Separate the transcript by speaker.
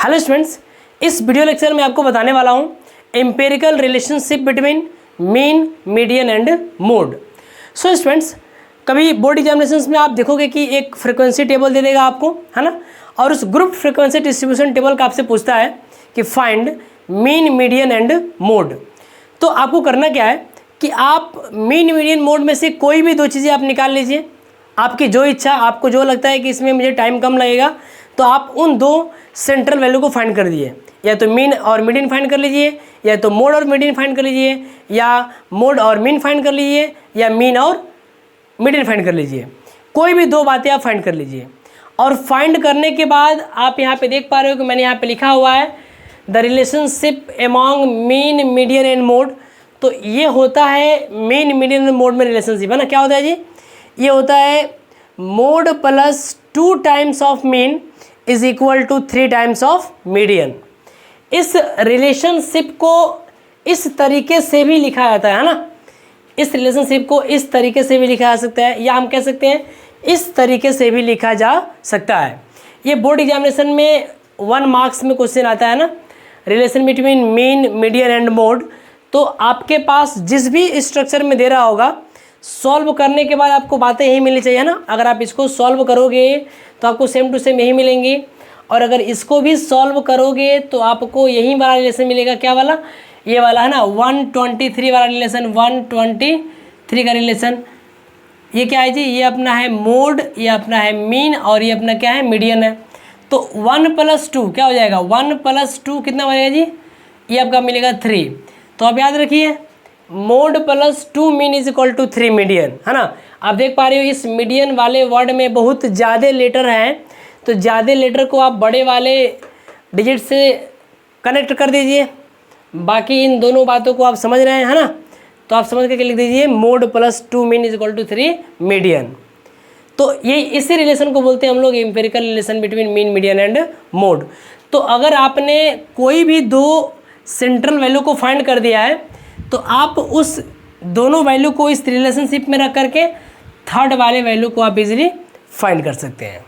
Speaker 1: Hello students, इस video lecture में आपको बताने वाला हूँ empirical relationship between mean, median and mode. So students, कभी बोर्ड एग्जामिनेशंस में आप देखोगे कि एक फ्रीक्वेंसी टेबल दे देगा आपको, है ना, और उस ग्रुप फ्रीक्वेंसी डिस्ट्रीब्यूशन टेबल का आपसे पूछता है कि find mean, median and mode. तो आपको करना क्या है कि आप मीन, मीडियन, मोड में से कोई भी दो चीज़ें आप निकाल लीजिए। आपकी जो इच्छा, आपको जो लगता है कि इसमें मुझे टाइम कम लगेगा, तो आप उन दो सेंट्रल वैल्यू को फाइंड कर दीजिए। या तो मीन और मीडियन फाइंड कर लीजिए, या तो मोड और मीडियन फाइंड कर लीजिए, या मोड और मीन फाइंड कर लीजिए, या मीन और मीडियन फाइंड कर लीजिए। कोई भी दो बातें आप फाइंड कर लीजिए। और फाइंड करने के बाद आप यहाँ पे देख पा रहे हो कि मैंने यहाँ पे लिखा हुआ है the relationship among mean, median and mode. तो ये होता है मीन, मीडियन एंड मोड में रिलेशनशिप, है ना। क्या होता है जी? ये होता है mode plus 2 times of mean is equal to 3 times of median. इस रिलेशनशिप को इस तरीके से भी लिखा जाता है ना। इस रिलेशनशिप को इस तरीके से भी लिखा जा सकता है, या हम कह सकते हैं इस तरीके से भी लिखा जा सकता है। ये बोर्ड एग्जामिनेशन में 1 मार्क्स में क्वेश्चन आता है ना, relation between mean, median and mode. तो आपके पास जिस भी स्ट्रक्चर में दे रहा होगा, सॉल्व करने के बाद आपको बातें यही मिलनी चाहिए ना। अगर आप इसको सॉल्व करोगे तो आपको सेम टू सेम यही मिलेंगी, और अगर इसको भी सॉल्व करोगे तो आपको यही वाला रिलेशन मिलेगा। क्या वाला? ये वाला, है ना, 123 वाला रिलेशन, 123 का रिलेशन। ये क्या है जी? ये अपना है मोड, ये अपना है मीन, और ये अपना क्या है? मीडियन है। तो 1 + 2 क्या हो जाएगा? 1 + 2 कितना बनेगा जी? ये आपका मिलेगा 3। तो आप याद रखिए, mode plus 2 mean is equal to 3 median, है ना। आप देख पा रहे हो इस मीडियन वाले वर्ड में बहुत ज़्यादा लेटर हैं, तो ज़्यादा लेटर को आप बड़े वाले डिजिट से कनेक्ट कर दीजिए। बाकी इन दोनों बातों को आप समझ रहे हैं, है ना। तो आप समझ करके लिख दीजिए mode plus 2 mean is equal to 3 median. तो ये इसी रिलेशन को बोलते हैं हम लोग empirical relation between mean, median and mode. तो अगर आपने कोई भी दो सेंट्रल वैल्यू को फाइंड कर दिया है, तो आप उस दोनों वैल्यू को इस रिलेशनशिप में रख करके थर्ड वाले वैल्यू को आप इजीली फाइंड कर सकते हैं।